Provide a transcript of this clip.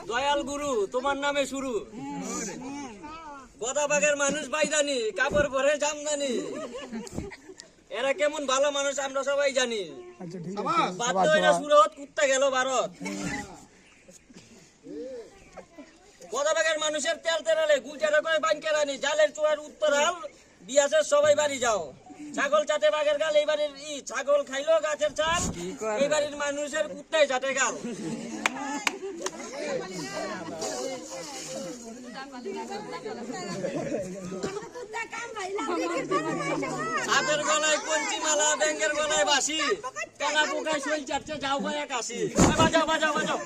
দয়াল গুরু তোমার নামে শুরু গদাবাগের মানুষ বাইদানি কাপড় পরে জামদানি এরা কেমন ভালো মানুষ আমরা সবাই জানি বাধ্য হইয়া সুরত কুত্তা গেল ভারত গদাবাগের মানুষের তেল তেরালে গুলচারা করে বাঙ্কে রানি জালের চূড়ার উত্তরাল বিয়াসের সবাই বাড়ি যাও ছাগল চাটে বাঘের গাল এই বাড়ির ছাগল খাইলো গাছের চাল এই বাড়ির মানুষের কুত্তায় চাটে গাল সাপের গলায় কঞ্চি মালা ব্যাঙ্গের গলায় বাসি কানা পোকায় শৈল চাটছে যাও ভাই কাশি বাজাও বাজাও বাজাও